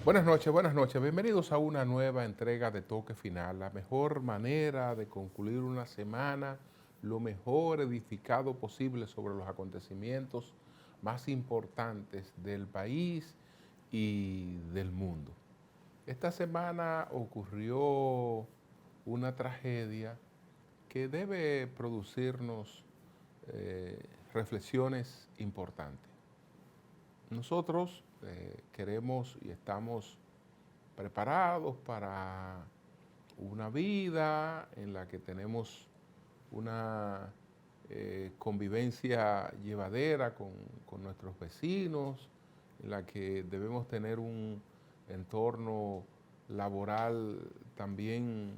buenas noches. Bienvenidos a una nueva entrega de Toque Final. La mejor manera de concluir una semana lo mejor edificado posible sobre los acontecimientos más importantes del país y del mundo. Esta semana ocurrió una tragedia que debe producirnos reflexiones importantes. Nosotros queremos y estamos preparados para una vida en la que tenemos una convivencia llevadera con nuestros vecinos, en la que debemos tener un entorno laboral también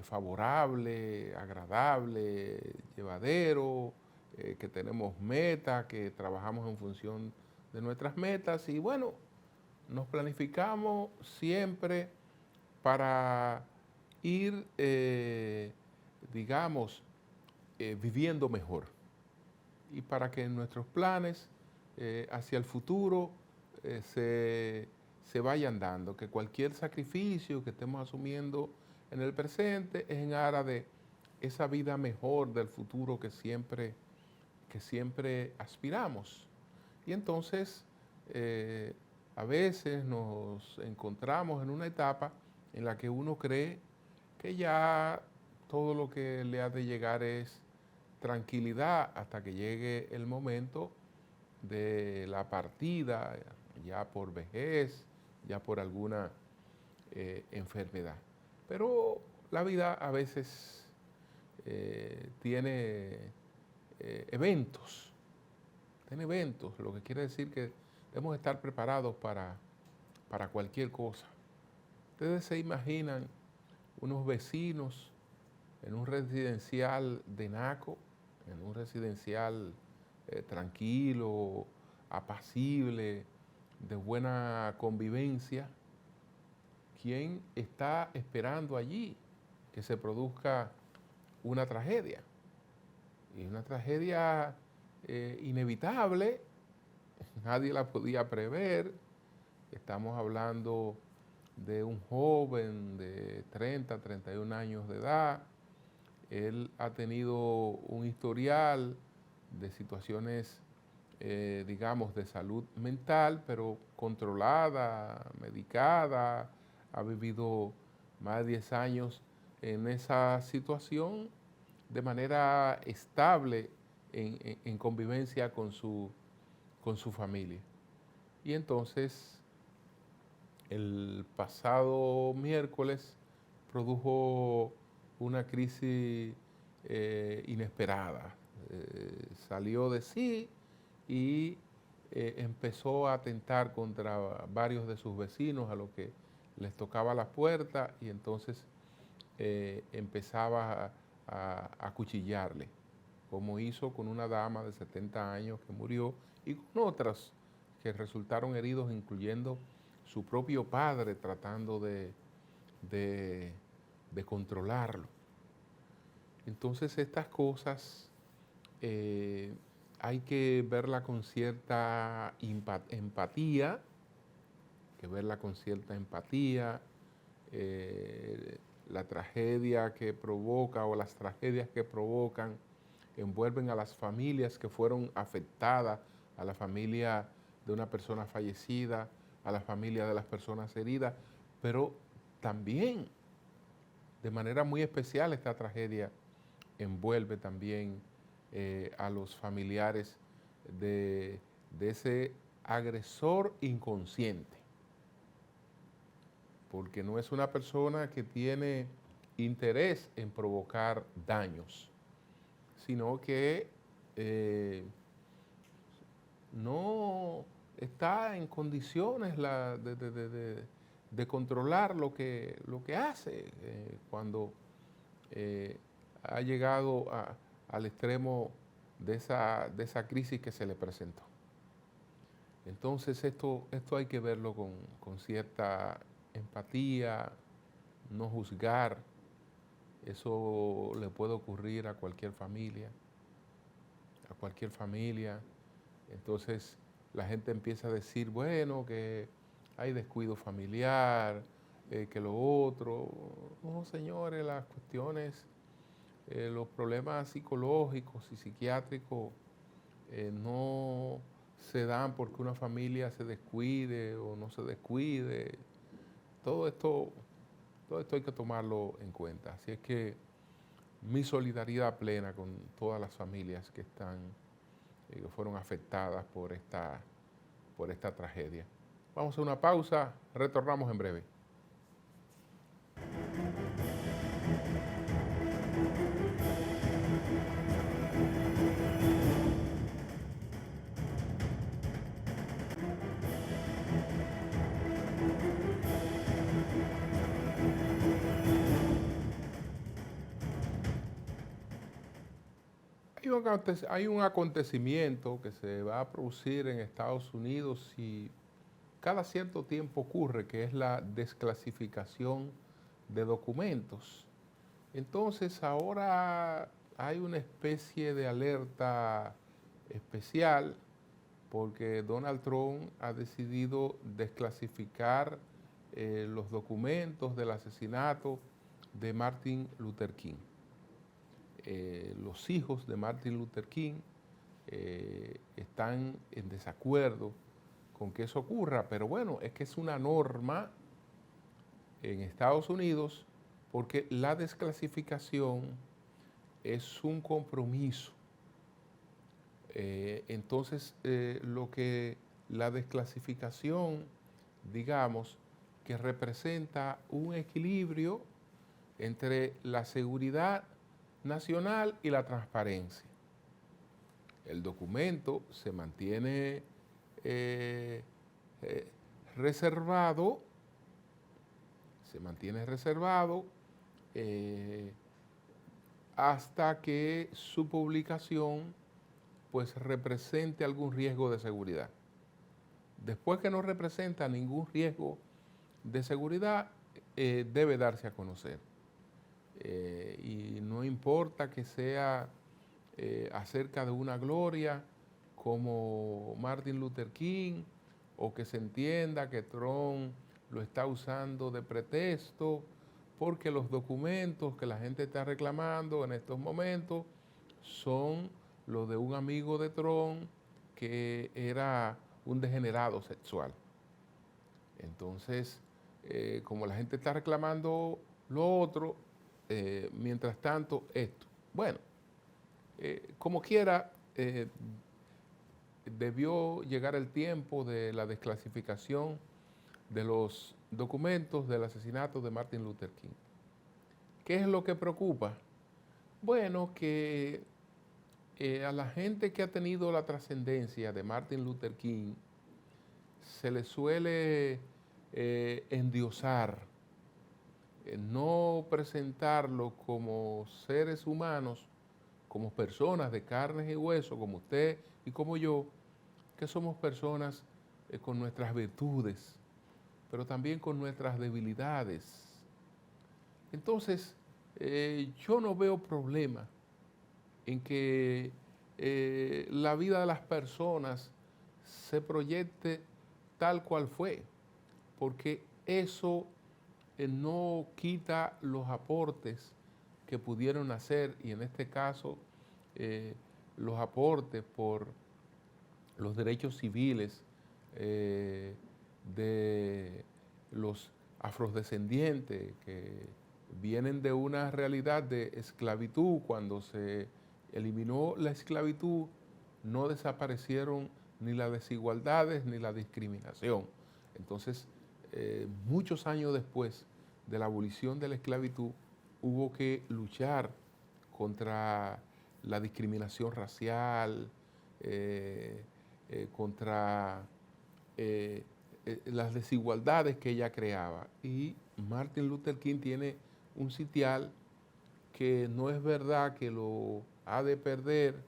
favorable, agradable, llevadero, que tenemos metas, que trabajamos en función de nuestras metas y bueno, nos planificamos siempre para ir, digamos, viviendo mejor y para que nuestros planes hacia el futuro se vayan dando, que cualquier sacrificio que estemos asumiendo en el presente es en aras de esa vida mejor del futuro que siempre aspiramos. Y entonces, a veces nos encontramos en una etapa en la que uno cree que ya todo lo que le ha de llegar es tranquilidad hasta que llegue el momento de la partida, ya por vejez, ya por alguna enfermedad. Pero la vida a veces eventos, tiene eventos, lo que quiere decir que debemos estar preparados para cualquier cosa. Ustedes se imaginan unos vecinos en un residencial de Naco, en un residencial tranquilo, apacible, de buena convivencia. ¿Quién está esperando allí que se produzca una tragedia? Y una tragedia inevitable, nadie la podía prever. Estamos hablando de un joven de 30, 31 años de edad. Él ha tenido un historial de situaciones, digamos, de salud mental, pero controlada, medicada, ha vivido más de 10 años en esa situación de manera estable en convivencia con su familia. Y entonces, el pasado miércoles produjo una crisis inesperada. Salió de sí y empezó a atentar contra varios de sus vecinos a los que les tocaba la puerta y entonces empezaba a acuchillarle, como hizo con una dama de 70 años que murió y con otras que resultaron heridos, incluyendo su propio padre tratando de, de controlarlo. Entonces estas cosas hay que verla con cierta empatía, la tragedia que provoca o las tragedias que provocan envuelven a las familias que fueron afectadas, a la familia de una persona fallecida, a la familia de las personas heridas, pero también de manera muy especial esta tragedia envuelve también a los familiares de ese agresor inconsciente, porque no es una persona que tiene interés en provocar daños, sino que no está en condiciones de controlar lo que hace cuando ha llegado al extremo de esa crisis que se le presentó. Entonces esto hay que verlo con cierta empatía, no juzgar. Eso le puede ocurrir a cualquier familia, a cualquier familia. Entonces la gente empieza a decir, bueno, que hay descuido familiar, que lo otro. No, señores, las cuestiones, los problemas psicológicos y psiquiátricos no se dan porque una familia se descuide o no se descuide. Todo esto, todo esto hay que tomarlo en cuenta. Así es que mi solidaridad plena con todas las familias que están, que fueron afectadas por esta tragedia. Vamos a una pausa, retornamos en breve. Hay un acontecimiento que se va a producir en Estados Unidos y cada cierto tiempo ocurre, que es la desclasificación de documentos. Entonces ahora hay una especie de alerta especial porque Donald Trump ha decidido desclasificar los documentos del asesinato de Martin Luther King. Los hijos de Martin Luther King están en desacuerdo con que eso ocurra, pero bueno, es que es una norma en Estados Unidos porque la desclasificación es un compromiso. Entonces, lo que la desclasificación, digamos, que representa un equilibrio entre la seguridad nacional y la transparencia. El documento se mantiene reservado, hasta que su publicación pues represente algún riesgo de seguridad. Después que no representa ningún riesgo de seguridad, debe darse a conocer. Y no importa que sea acerca de una gloria como Martin Luther King, o que se entienda que Trump lo está usando de pretexto, porque los documentos que la gente está reclamando en estos momentos son los de un amigo de Trump que era un degenerado sexual. Entonces, como la gente está reclamando lo otro, mientras tanto esto. Bueno, como quiera, debió llegar el tiempo de la desclasificación de los documentos del asesinato de Martin Luther King. ¿Qué es lo que preocupa? Bueno, que a la gente que ha tenido la trascendencia de Martin Luther King se le suele endiosar, no presentarlo como seres humanos, como personas de carne y hueso, como usted y como yo, que somos personas con nuestras virtudes, pero también con nuestras debilidades. Entonces, yo no veo problema en que la vida de las personas se proyecte tal cual fue, porque eso no quita los aportes que pudieron hacer, y en este caso los aportes por los derechos civiles de los afrodescendientes que vienen de una realidad de esclavitud. Cuando se eliminó la esclavitud, no desaparecieron ni las desigualdades ni la discriminación. Entonces, muchos años después de la abolición de la esclavitud, hubo que luchar contra la discriminación racial, contra las desigualdades que ella creaba. Y Martin Luther King tiene un sitial que no es verdad que lo ha de perder,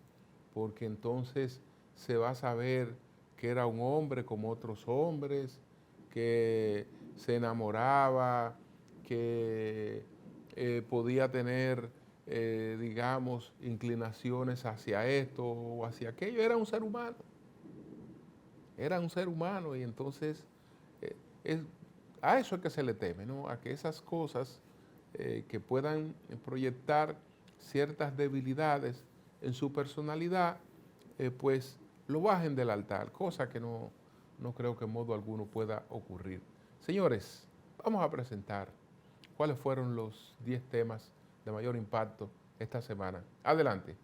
porque entonces se va a saber que era un hombre como otros hombres, que se enamoraba, que podía tener, digamos, inclinaciones hacia esto o hacia aquello. Era un ser humano, y entonces Es, a eso es que se le teme, ¿no? A que esas cosas que puedan proyectar ciertas debilidades en su personalidad, pues lo bajen del altar, cosa que no creo que en modo alguno pueda ocurrir. Señores, vamos a presentar cuáles fueron los 10 temas de mayor impacto esta semana. Adelante.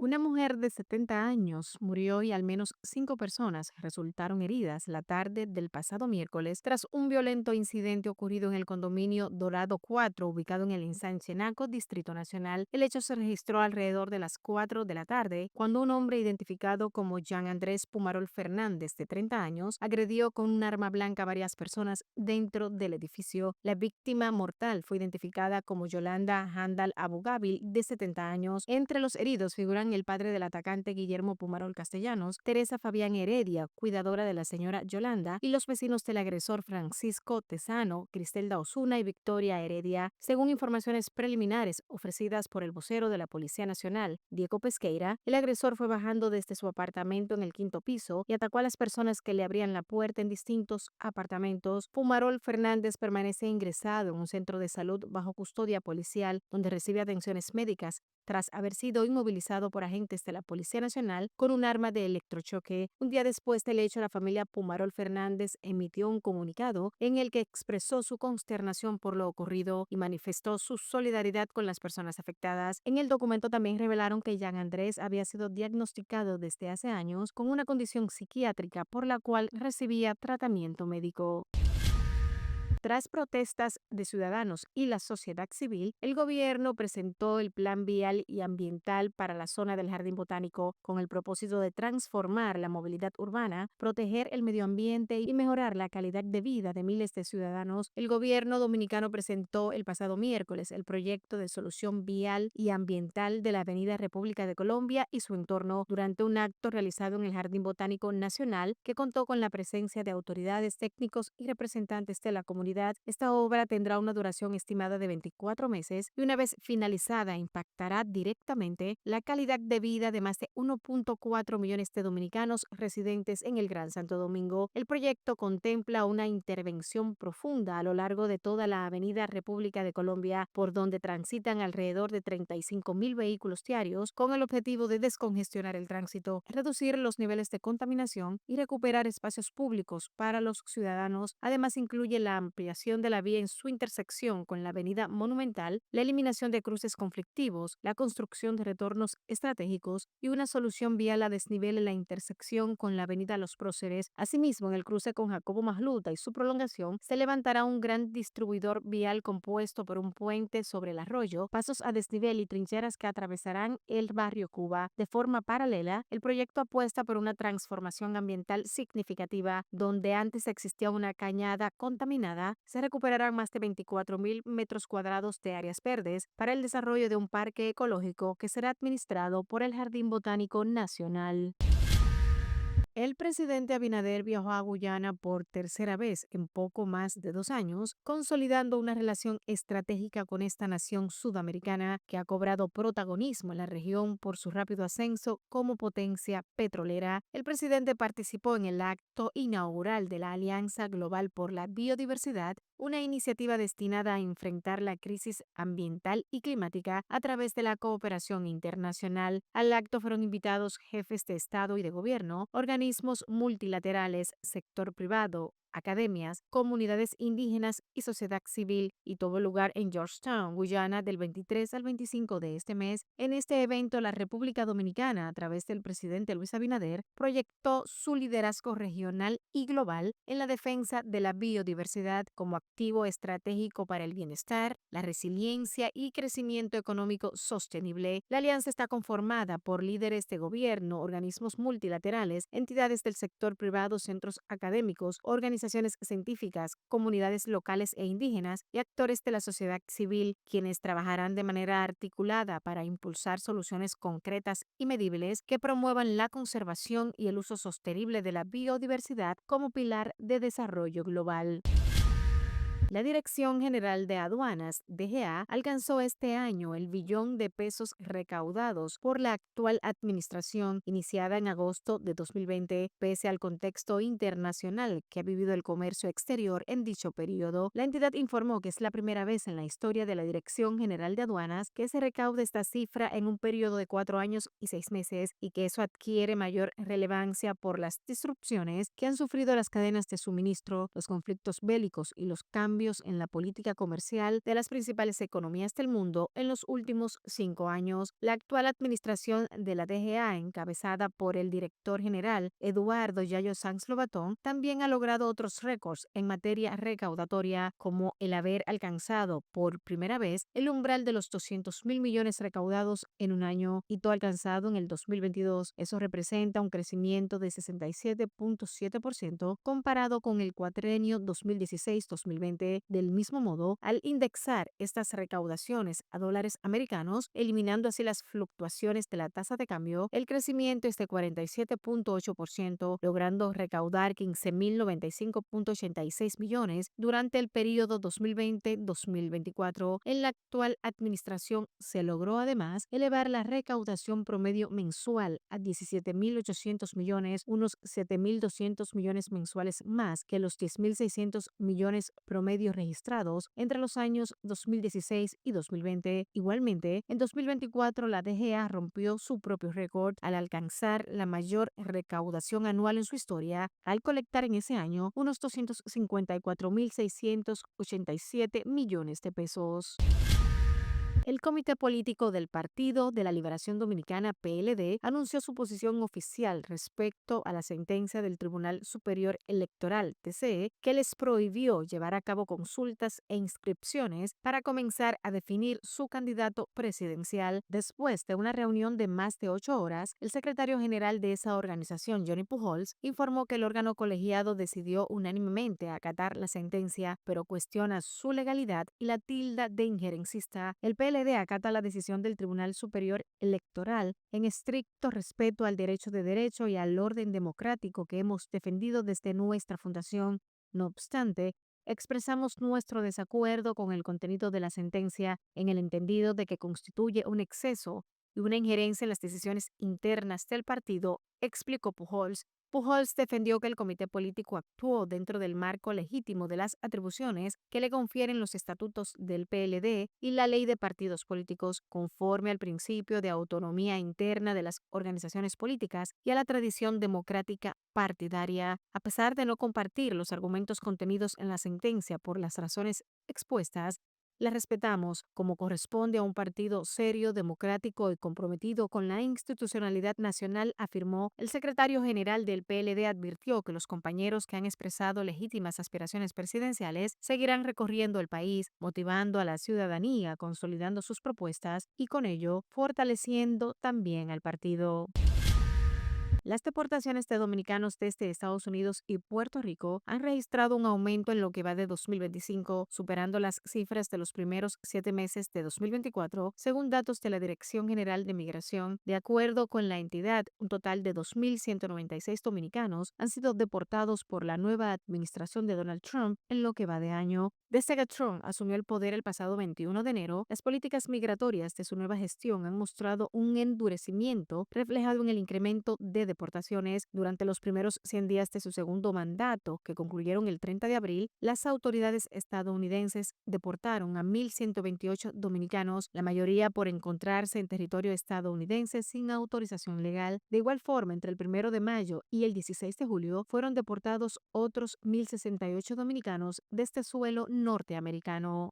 Una mujer de 70 años murió y al menos 5 personas resultaron heridas la tarde del pasado miércoles tras un violento incidente ocurrido en el condominio Dorado 4, ubicado en el Ensanche Naco, Distrito Nacional. El hecho se registró alrededor de las 4 de la tarde, cuando un hombre identificado como Jean Andrés Pumarol Fernández, de 30 años, agredió con un arma blanca a varias personas dentro del edificio. La víctima mortal fue identificada como Yolanda Handal Abugabil, de 70 años. Entre los heridos figuran el padre del atacante Guillermo Pumarol Castellanos, Teresa Fabián Heredia, cuidadora de la señora Yolanda, y los vecinos del agresor Francisco Tesano, Cristelda Osuna y Victoria Heredia. Según informaciones preliminares ofrecidas por el vocero de la Policía Nacional, Diego Pesqueira, el agresor fue bajando desde su apartamento en el 5.º y atacó a las personas que le abrían la puerta en distintos apartamentos. Pumarol Fernández permanece ingresado en un centro de salud bajo custodia policial, donde recibe atenciones médicas tras haber sido inmovilizado por agentes de la Policía Nacional con un arma de electrochoque. Un día después del hecho, la familia Pumarol Fernández emitió un comunicado en el que expresó su consternación por lo ocurrido y manifestó su solidaridad con las personas afectadas. En el documento también revelaron que Jean Andrés había sido diagnosticado desde hace años con una condición psiquiátrica por la cual recibía tratamiento médico. Tras protestas de ciudadanos y la sociedad civil, el gobierno presentó el Plan Vial y Ambiental para la zona del Jardín Botánico con el propósito de transformar la movilidad urbana, proteger el medio ambiente y mejorar la calidad de vida de miles de ciudadanos. El gobierno dominicano presentó el pasado miércoles el proyecto de solución vial y ambiental de la Avenida República de Colombia y su entorno durante un acto realizado en el Jardín Botánico Nacional que contó con la presencia de autoridades, técnicos y representantes de la comunidad. Esta obra tendrá una duración estimada de 24 meses y una vez finalizada impactará directamente la calidad de vida de más de 1.4 millones de dominicanos residentes en el Gran Santo Domingo. El proyecto contempla una intervención profunda a lo largo de toda la Avenida República de Colombia, por donde transitan alrededor de 35.000 vehículos diarios, con el objetivo de descongestionar el tránsito, reducir los niveles de contaminación y recuperar espacios públicos para los ciudadanos. Además, incluye la ampliación de la vía en su intersección con la Avenida Monumental, la eliminación de cruces conflictivos, la construcción de retornos estratégicos y una solución vial a desnivel en la intersección con la Avenida Los Próceres. Asimismo, en el cruce con Jacobo Magluta y su prolongación, se levantará un gran distribuidor vial compuesto por un puente sobre el arroyo, pasos a desnivel y trincheras que atravesarán el barrio Cuba. De forma paralela, el proyecto apuesta por una transformación ambiental significativa, donde antes existía una cañada contaminada. Se recuperarán más de 24.000 metros cuadrados de áreas verdes para el desarrollo de un parque ecológico que será administrado por el Jardín Botánico Nacional. El presidente Abinader viajó a Guyana por tercera vez en poco más de 2 años, consolidando una relación estratégica con esta nación sudamericana que ha cobrado protagonismo en la región por su rápido ascenso como potencia petrolera. El presidente participó en el acto inaugural de la Alianza Global por la Biodiversidad, una iniciativa destinada a enfrentar la crisis ambiental y climática a través de la cooperación internacional. Al acto fueron invitados jefes de Estado y de Gobierno, organismos multilaterales, sector privado, academias, comunidades indígenas y sociedad civil, y tuvo lugar en Georgetown, Guyana, del 23 al 25 de este mes. En este evento, la República Dominicana, a través del presidente Luis Abinader, proyectó su liderazgo regional y global en la defensa de la biodiversidad como activo estratégico para el bienestar, la resiliencia y crecimiento económico sostenible. La alianza está conformada por líderes de gobierno, organismos multilaterales, entidades del sector privado, centros académicos, organizaciones científicas, comunidades locales e indígenas y actores de la sociedad civil, quienes trabajarán de manera articulada para impulsar soluciones concretas y medibles que promuevan la conservación y el uso sostenible de la biodiversidad como pilar de desarrollo global. La Dirección General de Aduanas, DGA, alcanzó este año el billón de pesos recaudados por la actual administración iniciada en agosto de 2020, pese al contexto internacional que ha vivido el comercio exterior en dicho periodo. La entidad informó que es la primera vez en la historia de la Dirección General de Aduanas que se recauda esta cifra en un periodo de 4 años y 6 meses y que eso adquiere mayor relevancia por las disrupciones que han sufrido las cadenas de suministro, los conflictos bélicos y los cambios en la política comercial de las principales economías del mundo en los últimos 5 años. La actual administración de la DGA, encabezada por el director general Eduardo Yayo Sanz Lobatón, también ha logrado otros récords en materia recaudatoria, como el haber alcanzado por primera vez el umbral de los 200.000 millones recaudados en un año, hito alcanzado en el 2022. Eso representa un crecimiento de 67.7% comparado con el cuatrenio 2016-2020. Del mismo modo, al indexar estas recaudaciones a dólares americanos, eliminando así las fluctuaciones de la tasa de cambio, el crecimiento es de 47.8%, logrando recaudar 15.095.86 millones durante el periodo 2020-2024. En la actual administración se logró además elevar la recaudación promedio mensual a 17.800 millones, unos 7.200 millones mensuales más que los 10.600 millones promedio registrados entre los años 2016 y 2020. Igualmente, en 2024 la DGA rompió su propio récord al alcanzar la mayor recaudación anual en su historia, al colectar en ese año unos 254.687 millones de pesos. El Comité Político del Partido de la Liberación Dominicana, PLD, anunció su posición oficial respecto a la sentencia del Tribunal Superior Electoral, TCE, que les prohibió llevar a cabo consultas e inscripciones para comenzar a definir su candidato presidencial. Después de una reunión de más de 8 horas, el secretario general de esa organización, Johnny Pujols, informó que el órgano colegiado decidió unánimemente acatar la sentencia, pero cuestiona su legalidad y la tilda de injerencista. El PLD acata la decisión del Tribunal Superior Electoral en estricto respeto al derecho y al orden democrático que hemos defendido desde nuestra fundación. No obstante, expresamos nuestro desacuerdo con el contenido de la sentencia en el entendido de que constituye un exceso y una injerencia en las decisiones internas del partido, explicó Pujols. Pujols defendió que el comité político actuó dentro del marco legítimo de las atribuciones que le confieren los estatutos del PLD y la ley de partidos políticos, conforme al principio de autonomía interna de las organizaciones políticas y a la tradición democrática partidaria. A pesar de no compartir los argumentos contenidos en la sentencia por las razones expuestas, la respetamos como corresponde a un partido serio, democrático y comprometido con la institucionalidad nacional, afirmó. El secretario general del PLD advirtió que los compañeros que han expresado legítimas aspiraciones presidenciales seguirán recorriendo el país, motivando a la ciudadanía, consolidando sus propuestas y con ello fortaleciendo también al partido. Las deportaciones de dominicanos desde Estados Unidos y Puerto Rico han registrado un aumento en lo que va de 2025, superando las cifras de los primeros 7 meses de 2024, según datos de la Dirección General de Migración. De acuerdo con la entidad, un total de 2.196 dominicanos han sido deportados por la nueva administración de Donald Trump en lo que va de año. Desde que Trump asumió el poder el pasado 21 de enero, las políticas migratorias de su nueva gestión han mostrado un endurecimiento reflejado en el incremento de deportaciones. Durante los primeros 100 días de su segundo mandato, que concluyeron el 30 de abril, las autoridades estadounidenses deportaron a 1.128 dominicanos, la mayoría por encontrarse en territorio estadounidense sin autorización legal. De igual forma, entre el 1 de mayo y el 16 de julio, fueron deportados otros 1.068 dominicanos desde suelo norteamericano.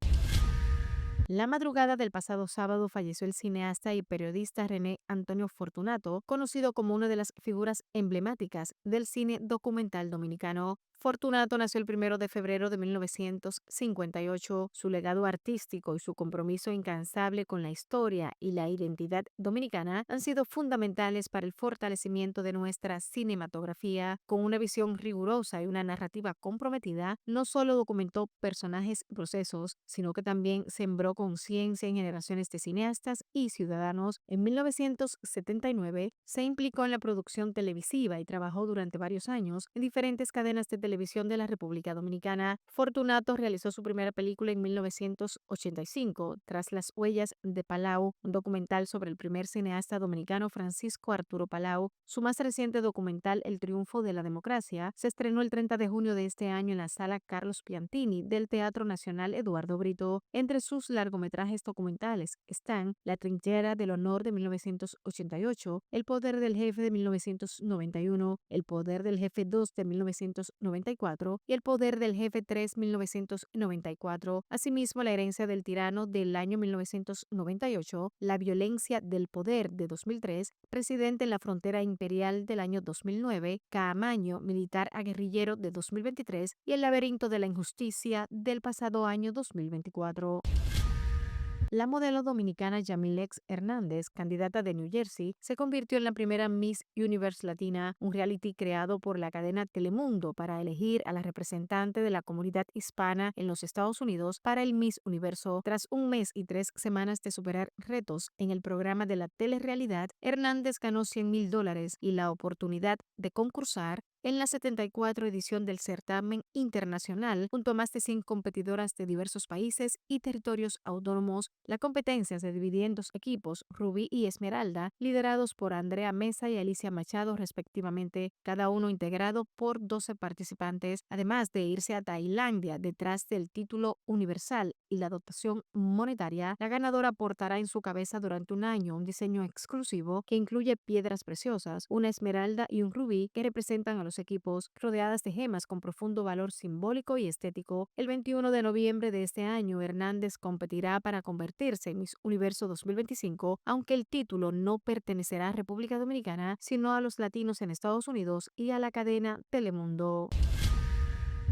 La madrugada del pasado sábado falleció el cineasta y periodista René Antonio Fortunato, conocido como una de las figuras emblemáticas del cine documental dominicano. Fortunato nació el 1 de febrero de 1958. Su legado artístico y su compromiso incansable con la historia y la identidad dominicana han sido fundamentales para el fortalecimiento de nuestra cinematografía. Con una visión rigurosa y una narrativa comprometida, no solo documentó personajes y procesos, sino que también sembró conciencia en generaciones de cineastas y ciudadanos. En 1979 se implicó en la producción televisiva y trabajó durante varios años en diferentes cadenas de televisión televisión de la República Dominicana. Fortunato realizó su primera película en 1985, Tras las huellas de Palau, un documental sobre el primer cineasta dominicano Francisco Arturo Palau. Su más reciente documental, El triunfo de la democracia, se estrenó el 30 de junio de este año en la sala Carlos Piantini del Teatro Nacional Eduardo Brito. Entre sus largometrajes documentales están La trinchera del honor de 1988, El poder del jefe de 1991, El poder del jefe 2 de 1994 y El poder del jefe 3 1994. Asimismo, La herencia del tirano del año 1998, La violencia del poder de 2003, Presidente en la frontera imperial del año 2009, Caamaño, militar a guerrillero de 2023 y El laberinto de la injusticia del pasado año 2024. La modelo dominicana Yamilex Hernández, candidata de New Jersey, se convirtió en la primera Miss Universe Latina, un reality creado por la cadena Telemundo para elegir a la representante de la comunidad hispana en los Estados Unidos para el Miss Universo. Tras un mes y 3 semanas de superar retos en el programa de la telerrealidad, Hernández ganó $100,000 y la oportunidad de concursar en la 74 edición del certamen internacional, junto a más de 100 competidoras de diversos países y territorios autónomos. La competencia se dividía en dos equipos, Rubí y Esmeralda, liderados por Andrea Mesa y Alicia Machado respectivamente, cada uno integrado por 12 participantes, además de irse a Tailandia detrás del título universal y la dotación monetaria. La ganadora portará en su cabeza durante un año un diseño exclusivo que incluye piedras preciosas, una esmeralda y un rubí que representan a los equipos, rodeadas de gemas con profundo valor simbólico y estético. El 21 de noviembre de este año, Hernández competirá para convertirse en Miss Universo 2025, aunque el título no pertenecerá a República Dominicana, sino a los latinos en Estados Unidos y a la cadena Telemundo.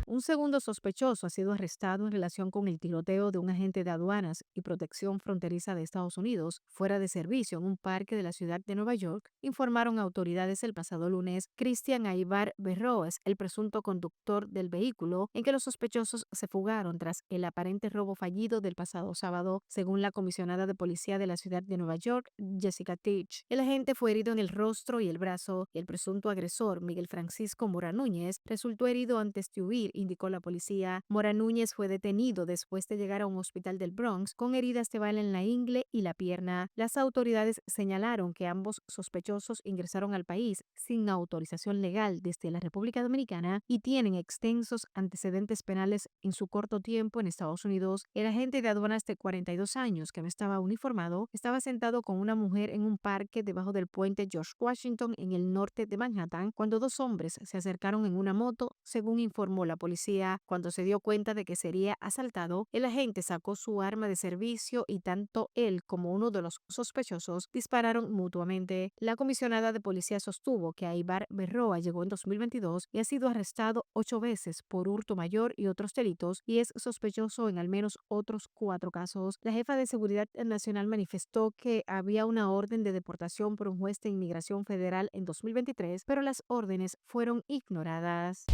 Un segundo sospechoso ha sido arrestado en relación con el tiroteo de un agente de aduanas y protección fronteriza de Estados Unidos fuera de servicio en un parque de la ciudad de Nueva York, informaron autoridades el pasado lunes. Cristian Aybar Berroes, el presunto conductor del vehículo en que los sospechosos se fugaron tras el aparente robo fallido del pasado sábado, según la comisionada de policía de la ciudad de Nueva York, Jessica Teach. El agente fue herido en el rostro y el brazo, y el presunto agresor, Miguel Francisco Mora Núñez, resultó herido antes de huir, indicó la policía. Mora Núñez fue detenido después de llegar a un hospital del Bronx con heridas de bala en la ingle y la pierna. Las autoridades señalaron que ambos sospechosos ingresaron al país sin autorización legal desde la República Dominicana y tienen extensos antecedentes penales en su corto tiempo en Estados Unidos. El agente de aduanas de 42 años, que no estaba uniformado, estaba sentado con una mujer en un parque debajo del puente George Washington en el norte de Manhattan cuando dos hombres se acercaron en una moto, según informó la policía. Cuando se dio cuenta de que sería asaltado, el agente sacó su arma de servicio y tanto él como uno de los sospechosos dispararon mutuamente. La comisionada de policía sostuvo que Aybar Berroa llegó en 2022 y ha sido arrestado 8 veces por hurto mayor y otros delitos y es sospechoso en al menos otros 4 casos. La jefa de Seguridad Nacional manifestó que había una orden de deportación por un juez de inmigración federal en 2023, pero las órdenes fueron ignoradas.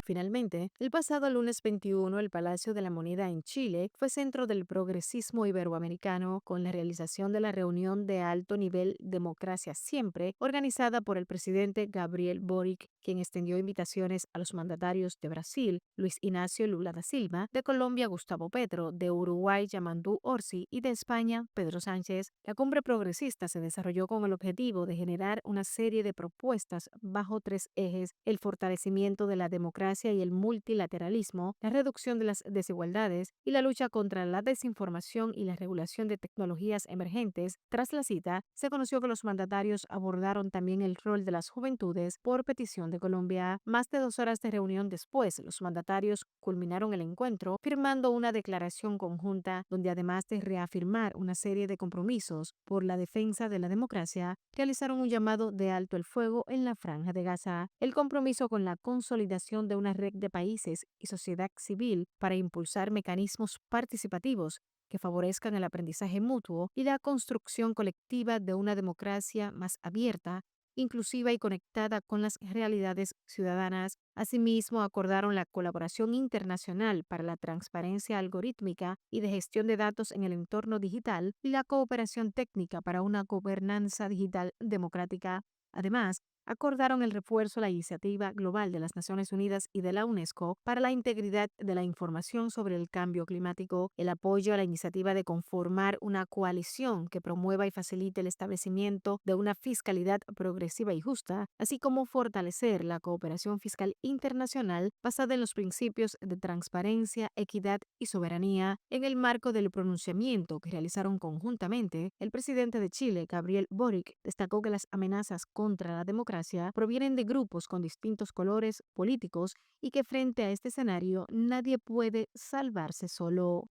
Finalmente, el pasado lunes 21, el Palacio de la Moneda en Chile fue centro del progresismo iberoamericano con la realización de la reunión de alto nivel Democracia Siempre, organizada por el presidente Gabriel Boric, quien extendió invitaciones a los mandatarios de Brasil, Luis Ignacio Lula da Silva, de Colombia, Gustavo Petro, de Uruguay, Yamandu Orsi y de España, Pedro Sánchez. La cumbre progresista se desarrolló con el objetivo de generar una serie de propuestas bajo 3 ejes: el fortalecimiento de la democracia y el multilateralismo, la reducción de las desigualdades y la lucha contra la desinformación y la regulación de tecnologías emergentes. Tras la cita, se conoció que los mandatarios abordaron también el rol de las juventudes por petición de Colombia. Más de 2 horas de reunión después, los mandatarios culminaron el encuentro firmando una declaración conjunta donde, además de reafirmar una serie de compromisos por la defensa de la democracia, realizaron un llamado de alto el fuego en la Franja de Gaza, el compromiso con la consolidación de una red de países y sociedad civil para impulsar mecanismos participativos que favorezcan el aprendizaje mutuo y la construcción colectiva de una democracia más abierta, inclusiva y conectada con las realidades ciudadanas. Asimismo, acordaron la colaboración internacional para la transparencia algorítmica y de gestión de datos en el entorno digital y la cooperación técnica para una gobernanza digital democrática. Además, acordaron el refuerzo a la iniciativa global de las Naciones Unidas y de la UNESCO para la integridad de la información sobre el cambio climático, el apoyo a la iniciativa de conformar una coalición que promueva y facilite el establecimiento de una fiscalidad progresiva y justa, así como fortalecer la cooperación fiscal internacional basada en los principios de transparencia, equidad y soberanía. En el marco del pronunciamiento que realizaron conjuntamente, el presidente de Chile, Gabriel Boric, destacó que las amenazas contra la democracia provienen de grupos con distintos colores políticos y que frente a este escenario nadie puede salvarse solo.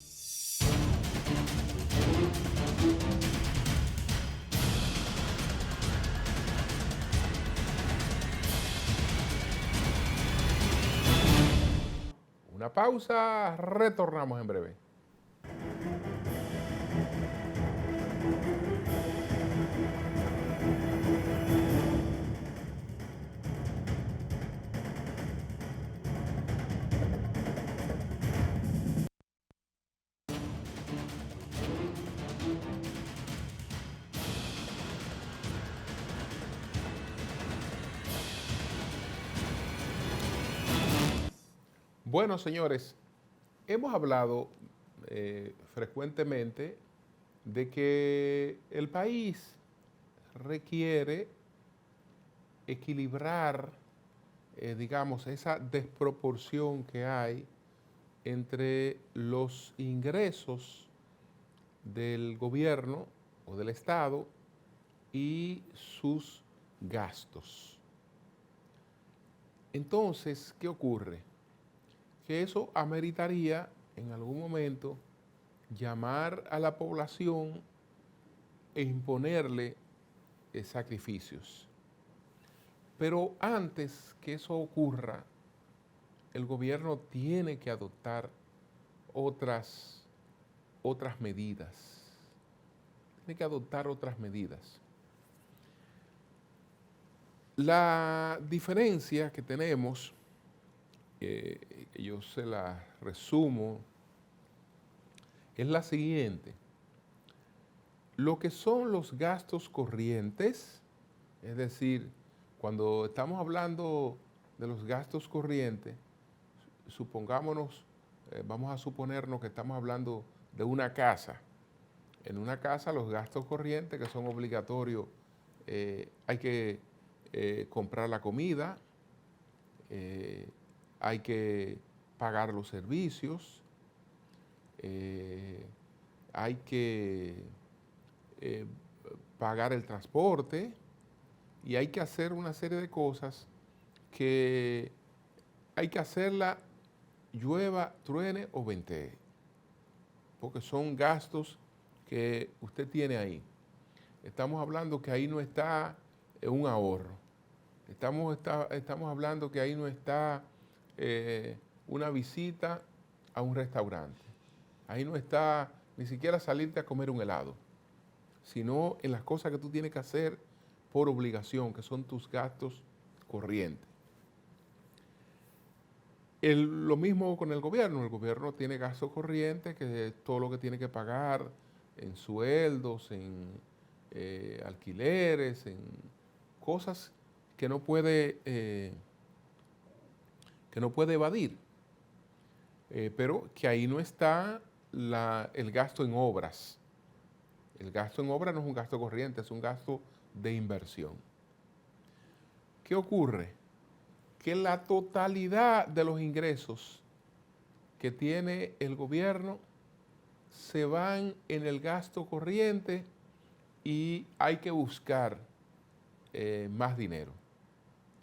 Una pausa, retornamos en breve. Bueno, señores, hemos hablado frecuentemente de que el país requiere equilibrar, digamos, esa desproporción que hay entre los ingresos del gobierno o del Estado y sus gastos. Entonces, ¿qué ocurre? Que eso ameritaría en algún momento llamar a la población e imponerle sacrificios. Pero antes que eso ocurra, el gobierno tiene que adoptar otras medidas. Tiene que adoptar otras medidas. La diferencia que tenemos, yo se la resumo, es la siguiente. Lo que son los gastos corrientes, es decir, cuando estamos hablando de los gastos corrientes, supongámonos, vamos a suponernos que estamos hablando de una casa. En una casa los gastos corrientes que son obligatorios, hay que comprar la comida, hay que pagar los servicios, hay que pagar el transporte y hay que hacer una serie de cosas que hay que hacerla llueva, truene o ventee, porque son gastos que usted tiene ahí. Estamos hablando que ahí no está un ahorro. Estamos hablando que ahí no está una visita a un restaurante. Ahí no está ni siquiera salirte a comer un helado, sino en las cosas que tú tienes que hacer por obligación, que son tus gastos corrientes. Lo mismo con el gobierno tiene gastos corrientes, que es todo lo que tiene que pagar en sueldos, en alquileres, en cosas que no puede evadir, pero que ahí no está el gasto en obras. El gasto en obras no es un gasto corriente, es un gasto de inversión. ¿Qué ocurre? Que la totalidad de los ingresos que tiene el gobierno se van en el gasto corriente y hay que buscar más dinero.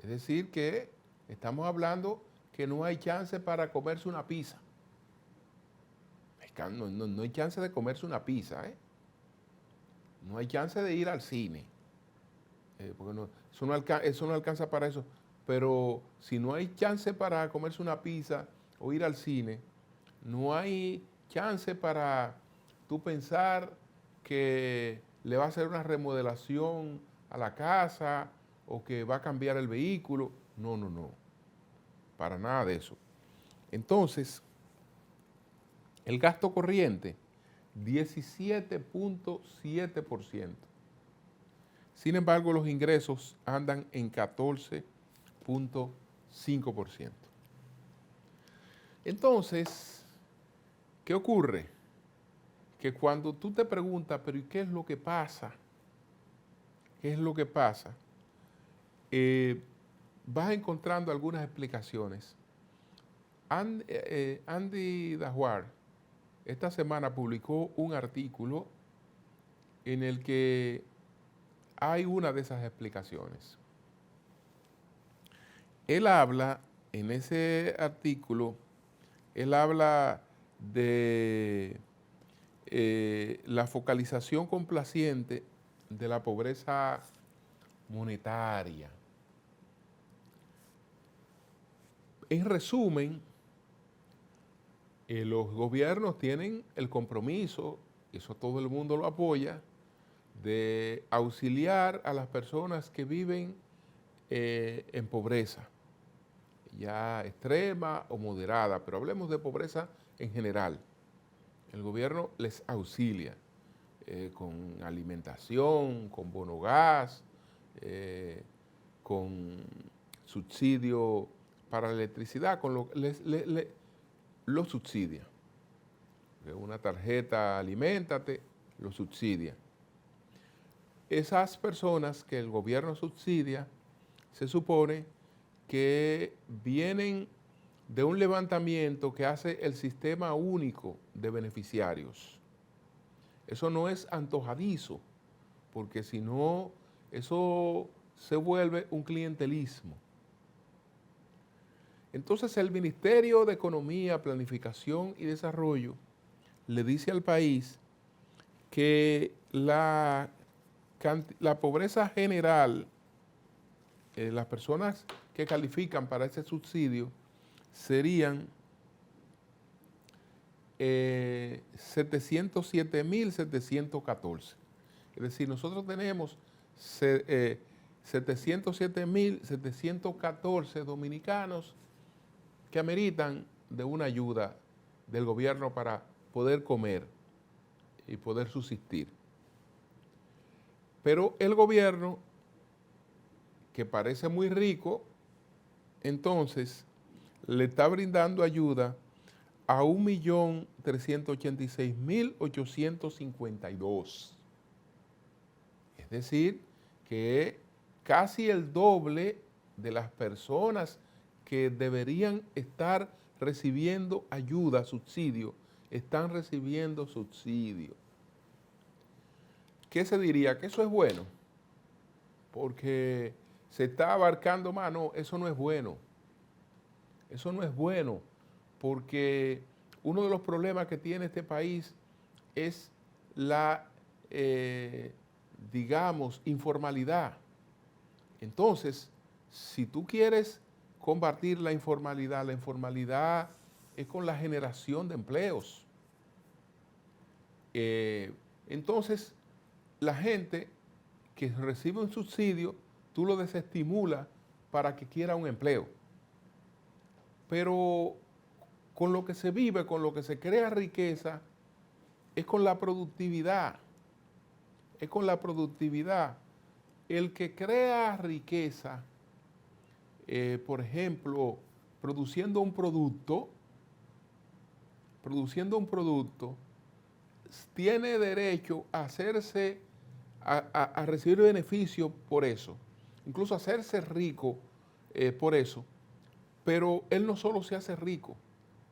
Es decir, que estamos hablando que no hay chance para comerse una pizza. No hay chance de comerse una pizza, ¿eh? No hay chance de ir al cine, porque eso no alcanza para eso. Pero si no hay chance para comerse una pizza o ir al cine, no hay chance para tú pensar que le va a hacer una remodelación a la casa o que va a cambiar el vehículo. No, para nada de eso. Entonces, el gasto corriente, 17.7%. Sin embargo, los ingresos andan en 14.5%. Entonces, ¿qué ocurre? Que cuando tú te preguntas, pero ¿y qué es lo que pasa? ¿Qué es lo que pasa? Vas encontrando algunas explicaciones. Andy Dahwar esta semana publicó un artículo en el que hay una de esas explicaciones. Él habla, en ese artículo, él habla de la focalización complaciente de la pobreza monetaria. En resumen, los gobiernos tienen el compromiso, eso todo el mundo lo apoya, de auxiliar a las personas que viven en pobreza, ya extrema o moderada, pero hablemos de pobreza en general. El gobierno les auxilia con alimentación, con bono gas, con subsidio para la electricidad, con lo subsidia. Una tarjeta Aliméntate lo subsidia. Esas personas que el gobierno subsidia, se supone que vienen de un levantamiento que hace el Sistema Único de Beneficiarios. Eso no es antojadizo, porque si no, eso se vuelve un clientelismo. Entonces el Ministerio de Economía, Planificación y Desarrollo le dice al país que la pobreza general, las personas que califican para ese subsidio serían 707.714. Es decir, nosotros tenemos 707.714 dominicanos que ameritan de una ayuda del gobierno para poder comer y poder subsistir. Pero el gobierno, que parece muy rico, entonces le está brindando ayuda a 1.386.852. Es decir, que casi el doble de las personas que deberían estar recibiendo ayuda, subsidio, están recibiendo subsidio. ¿Qué se diría? Que eso es bueno, porque se está abarcando más. No, eso no es bueno. Eso no es bueno, porque uno de los problemas que tiene este país es la, digamos, informalidad. Entonces, si tú quieres combatir la informalidad es con la generación de empleos. Entonces, la gente que recibe un subsidio, tú lo desestimulas para que quiera un empleo. Pero con lo que se vive, con lo que se crea riqueza, es con la productividad. Es con la productividad. El que crea riqueza, por ejemplo, produciendo un producto, tiene derecho a hacerse, a recibir beneficio por eso, incluso a hacerse rico por eso, pero él no solo se hace rico,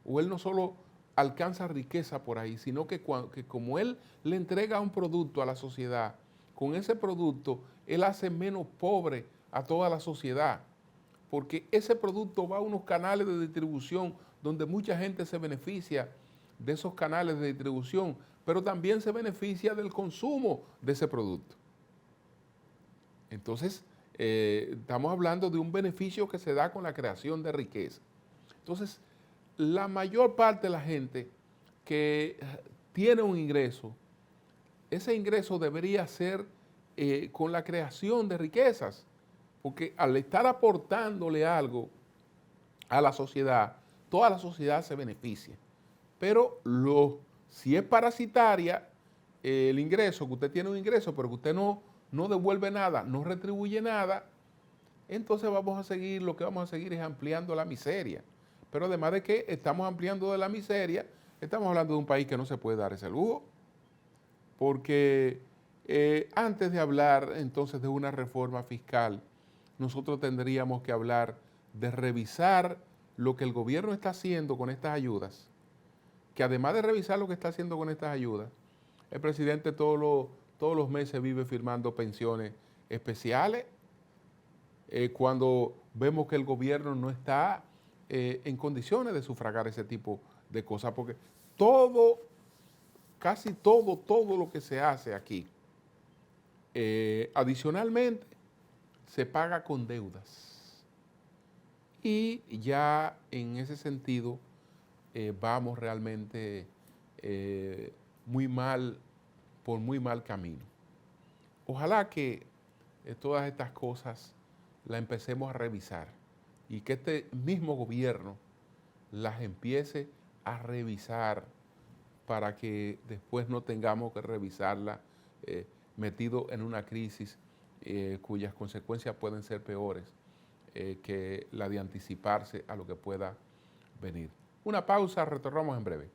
o él no solo alcanza riqueza por ahí, sino que como él le entrega un producto a la sociedad, con ese producto él hace menos pobre a toda la sociedad, porque ese producto va a unos canales de distribución donde mucha gente se beneficia de esos canales de distribución, pero también se beneficia del consumo de ese producto. Entonces, estamos hablando de un beneficio que se da con la creación de riqueza. Entonces, la mayor parte de la gente que tiene un ingreso, ese ingreso debería ser con la creación de riquezas, porque al estar aportándole algo a la sociedad, toda la sociedad se beneficia. Pero si es parasitaria el ingreso, que usted tiene un ingreso, pero que usted no no devuelve nada, no retribuye nada, entonces lo que vamos a seguir es ampliando la miseria. Pero además de que estamos ampliando de la miseria, estamos hablando de un país que no se puede dar ese lujo, porque antes de hablar entonces de una reforma fiscal, nosotros tendríamos que hablar de revisar lo que el gobierno está haciendo con estas ayudas, que además de revisar lo que está haciendo con estas ayudas, el presidente todos los meses vive firmando pensiones especiales, cuando vemos que el gobierno no está en condiciones de sufragar ese tipo de cosas, porque todo, casi todo lo que se hace aquí, adicionalmente, se paga con deudas. Y ya en ese sentido vamos realmente muy mal, por muy mal camino. Ojalá que todas estas cosas las empecemos a revisar y que este mismo gobierno las empiece a revisar para que después no tengamos que revisarla metido en una crisis cuyas consecuencias pueden ser peores que la de anticiparse a lo que pueda venir. Una pausa, retornamos en breve.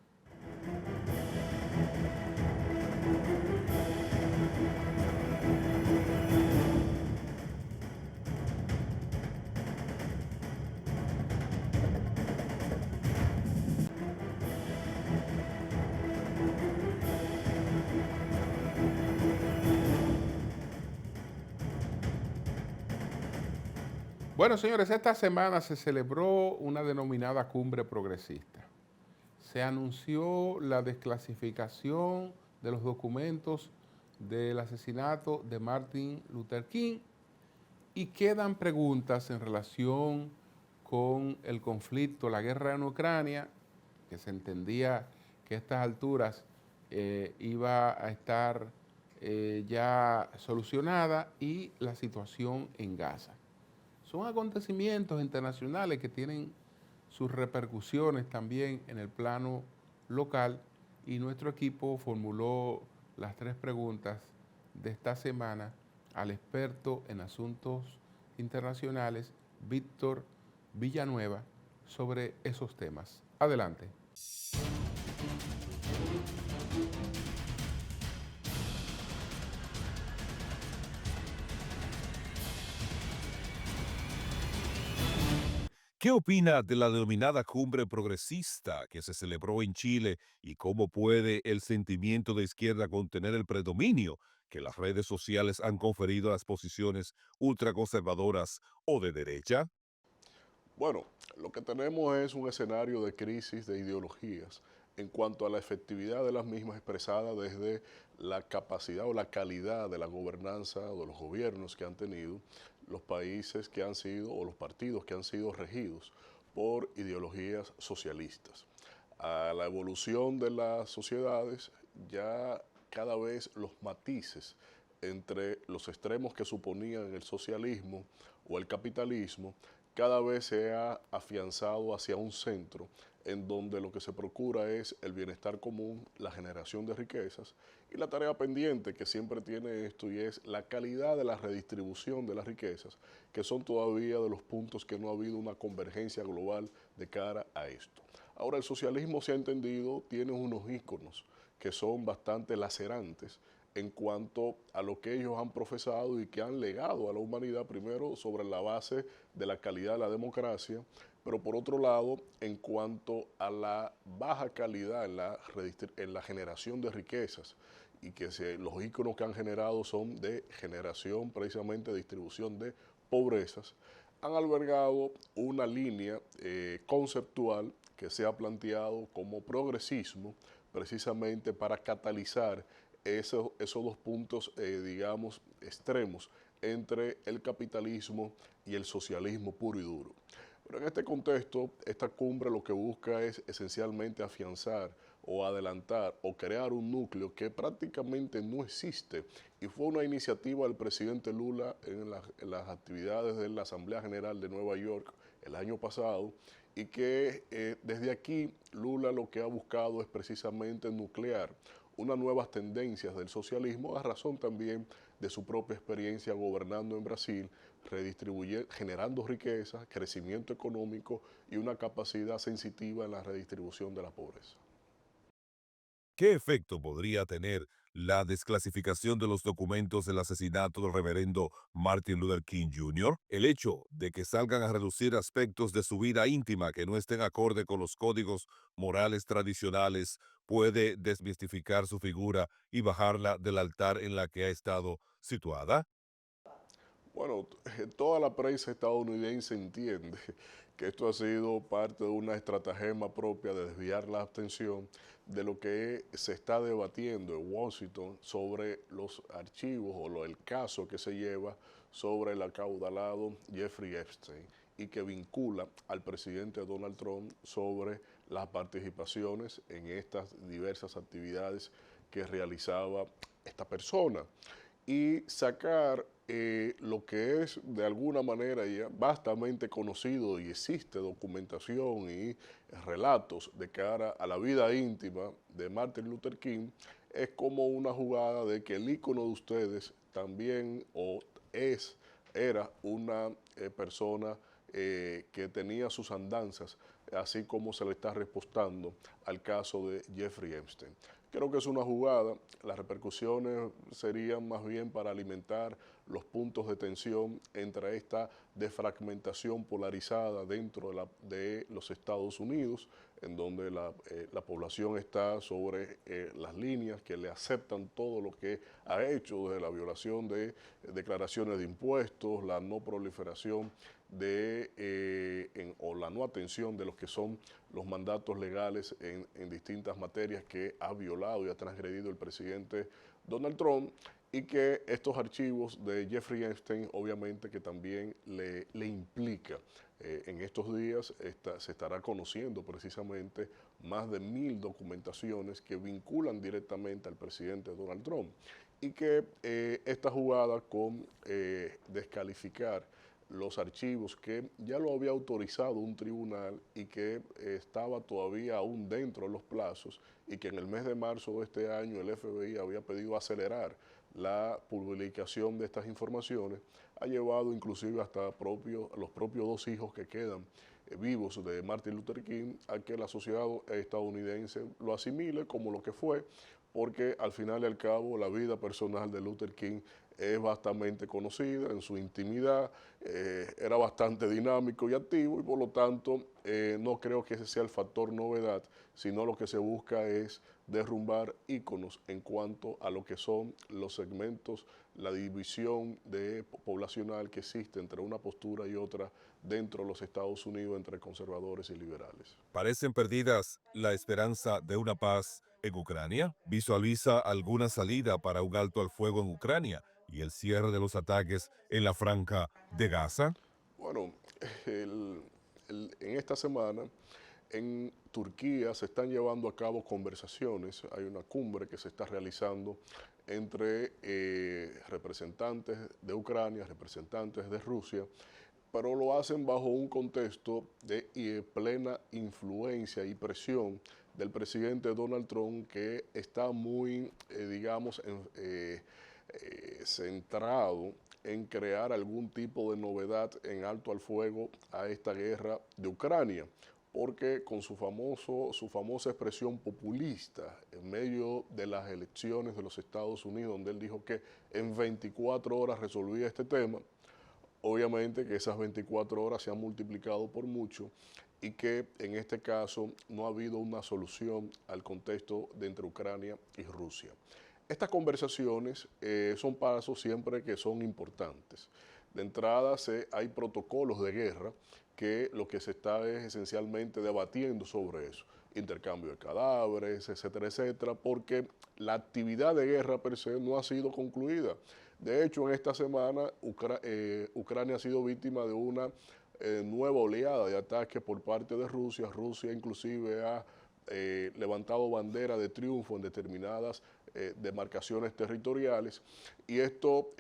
Bueno, señores, esta semana se celebró una denominada cumbre progresista. Se anunció la desclasificación de los documentos del asesinato de Martin Luther King y quedan preguntas en relación con el conflicto, la guerra en Ucrania, que se entendía que a estas alturas iba a estar ya solucionada, y la situación en Gaza. Son acontecimientos internacionales que tienen sus repercusiones también en el plano local, y nuestro equipo formuló las 3 preguntas de esta semana al experto en asuntos internacionales, Víctor Villanueva, sobre esos temas. Adelante. ¿Qué opina de la denominada cumbre progresista que se celebró en Chile y cómo puede el sentimiento de izquierda contener el predominio que las redes sociales han conferido a las posiciones ultraconservadoras o de derecha? Bueno, lo que tenemos es un escenario de crisis de ideologías en cuanto a la efectividad de las mismas expresada desde la capacidad o la calidad de la gobernanza o de los gobiernos que han tenido los países que han sido o los partidos que han sido regidos por ideologías socialistas. A la evolución de las sociedades, ya cada vez los matices entre los extremos que suponían el socialismo o el capitalismo cada vez se ha afianzado hacia un centro en donde lo que se procura es el bienestar común, la generación de riquezas y la tarea pendiente que siempre tiene esto, y es la calidad de la redistribución de las riquezas, que son todavía de los puntos que no ha habido una convergencia global de cara a esto. Ahora, el socialismo, se ha entendido, tiene unos íconos que son bastante lacerantes en cuanto a lo que ellos han profesado y que han legado a la humanidad, primero sobre la base de la calidad de la democracia, pero por otro lado, en cuanto a la baja calidad en la generación de riquezas, y que los íconos que han generado son de generación, precisamente de distribución de pobrezas, han albergado una línea conceptual que se ha planteado como progresismo, precisamente para catalizar esos dos puntos, digamos, extremos entre el capitalismo y el socialismo puro y duro. Pero en este contexto, esta cumbre lo que busca es esencialmente afianzar o adelantar o crear un núcleo que prácticamente no existe, y fue una iniciativa del presidente Lula en las actividades de la Asamblea General de Nueva York el año pasado, y que desde aquí Lula lo que ha buscado es precisamente nuclear unas nuevas tendencias del socialismo, a razón también de su propia experiencia gobernando en Brasil, generando riqueza, crecimiento económico y una capacidad sensitiva en la redistribución de la pobreza. ¿Qué efecto podría tener la desclasificación de los documentos del asesinato del reverendo Martin Luther King Jr.? El hecho de que salgan a reducir aspectos de su vida íntima que no estén acorde con los códigos morales tradicionales puede desmistificar su figura y bajarla del altar en la que ha estado situada. Bueno, toda la prensa estadounidense entiende que esto ha sido parte de una estratagema propia de desviar la atención de lo que se está debatiendo en Washington sobre los archivos o el caso que se lleva sobre el acaudalado Jeffrey Epstein y que vincula al presidente Donald Trump sobre las participaciones en estas diversas actividades que realizaba esta persona y sacar lo que es de alguna manera ya vastamente conocido y existe documentación y relatos de cara a la vida íntima de Martin Luther King, es como una jugada de que el ícono de ustedes también era una persona que tenía sus andanzas, así como se le está repostando al caso de Jeffrey Epstein. Creo que es una jugada, las repercusiones serían más bien para alimentar los puntos de tensión entre esta defragmentación polarizada dentro de los Estados Unidos, en donde la población está sobre las líneas que le aceptan todo lo que ha hecho, desde la violación de declaraciones de impuestos, la no proliferación o la no atención de los que son los mandatos legales en distintas materias que ha violado y ha transgredido el presidente Donald Trump, y que estos archivos de Jeffrey Epstein obviamente que también le implica. En estos días se estará conociendo precisamente más de 1000 documentaciones que vinculan directamente al presidente Donald Trump y que esta jugada con descalificar los archivos que ya lo había autorizado un tribunal y que estaba todavía aún dentro de los plazos y que en el mes de marzo de este año el FBI había pedido acelerar la publicación de estas informaciones, ha llevado inclusive hasta los propios 2 hijos que quedan vivos de Martin Luther King a que la sociedad estadounidense lo asimile como lo que fue, porque al final y al cabo la vida personal de Luther King es bastante conocida en su intimidad, era bastante dinámico y activo y por lo tanto no creo que ese sea el factor novedad, sino lo que se busca es derrumbar íconos en cuanto a lo que son los segmentos, la división poblacional que existe entre una postura y otra dentro de los Estados Unidos entre conservadores y liberales. ¿Parecen perdidas la esperanza de una paz en Ucrania? ¿Visualiza alguna salida para un alto al fuego en Ucrania y el cierre de los ataques en la franja de Gaza? Bueno, en esta semana en Turquía se están llevando a cabo conversaciones, hay una cumbre que se está realizando entre representantes de Ucrania, representantes de Rusia, pero lo hacen bajo un contexto de plena influencia y presión del presidente Donald Trump, que está muy, centrado en crear algún tipo de novedad en alto al fuego a esta guerra de Ucrania, porque con su famosa expresión populista en medio de las elecciones de los Estados Unidos, donde él dijo que en 24 horas resolvía este tema, obviamente que esas 24 horas se han multiplicado por mucho y que en este caso no ha habido una solución al contexto de entre Ucrania y Rusia. Estas conversaciones son pasos siempre que son importantes. De entrada hay protocolos de guerra que lo que se está es esencialmente debatiendo sobre eso, intercambio de cadáveres, etcétera, etcétera, porque la actividad de guerra per se no ha sido concluida. De hecho, en esta semana Ucrania ha sido víctima de una nueva oleada de ataques por parte de Rusia. Rusia inclusive ha levantado bandera de triunfo en determinadas demarcaciones territoriales y esto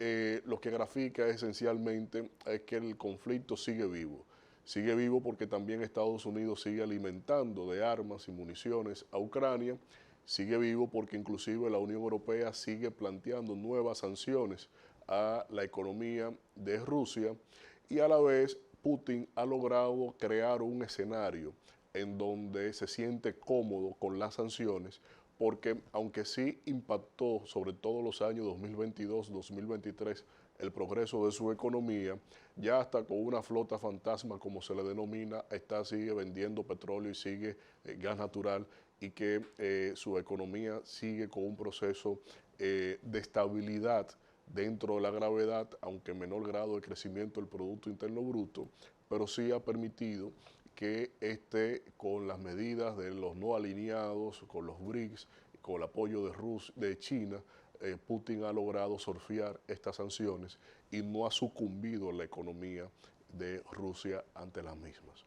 lo que grafica esencialmente es que el conflicto sigue vivo. Sigue vivo porque también Estados Unidos sigue alimentando de armas y municiones a Ucrania. Sigue vivo porque inclusive la Unión Europea sigue planteando nuevas sanciones a la economía de Rusia, y a la vez Putin ha logrado crear un escenario en donde se siente cómodo con las sanciones, porque aunque sí impactó sobre todo los años 2022, 2023, el progreso de su economía, ya hasta con una flota fantasma, como se le denomina, sigue vendiendo petróleo y sigue gas natural, y que su economía sigue con un proceso de estabilidad dentro de la gravedad, aunque en menor grado de crecimiento del Producto Interno Bruto, pero sí ha permitido que con las medidas de los no alineados, con los BRICS, con el apoyo de China, Putin ha logrado surfear estas sanciones y no ha sucumbido la economía de Rusia ante las mismas.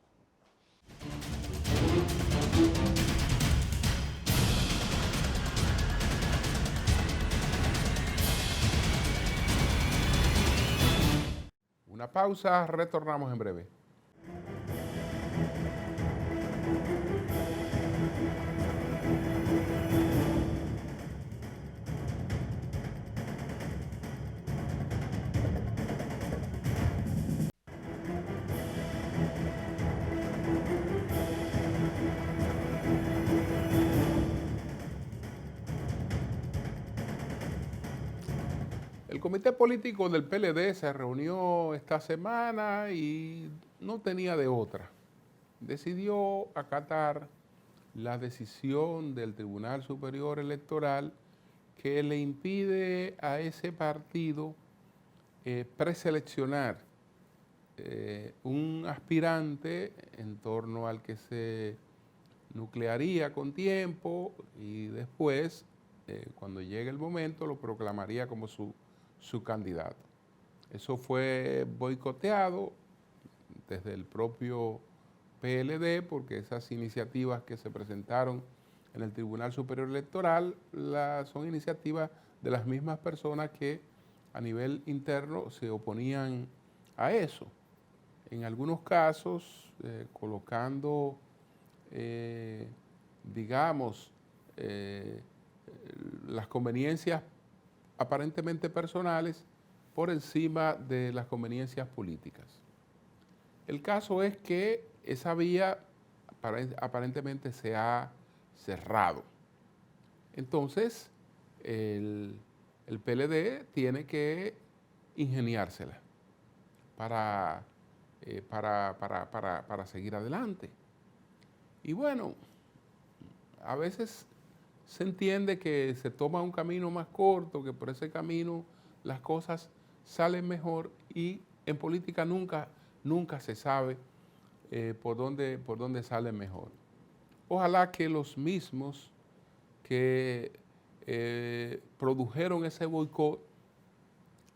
Una pausa, retornamos en breve. El comité político del PLD se reunió esta semana y no tenía de otra. Decidió acatar la decisión del Tribunal Superior Electoral que le impide a ese partido preseleccionar un aspirante en torno al que se nuclearía con tiempo y después, cuando llegue el momento, lo proclamaría como su candidato. Eso fue boicoteado desde el propio PLD, porque esas iniciativas que se presentaron en el Tribunal Superior Electoral son iniciativas de las mismas personas que a nivel interno se oponían a eso. En algunos casos, colocando, digamos, las conveniencias aparentemente personales por encima de las conveniencias políticas. El caso es que esa vía aparentemente se ha cerrado. Entonces, el PLD tiene que ingeniársela para seguir adelante. Y bueno, a veces se entiende que se toma un camino más corto, que por ese camino las cosas salen mejor, y en política nunca se sabe por dónde salen mejor. Ojalá que los mismos que produjeron ese boicot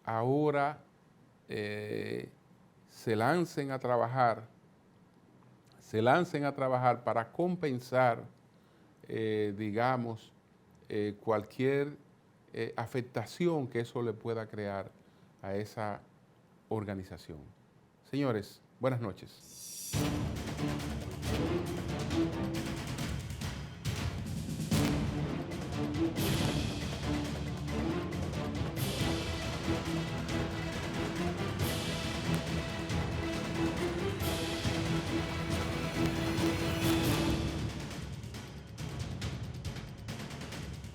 ahora se lancen a trabajar para compensar, digamos, cualquier afectación que eso le pueda crear a esa organización. Señores, buenas noches.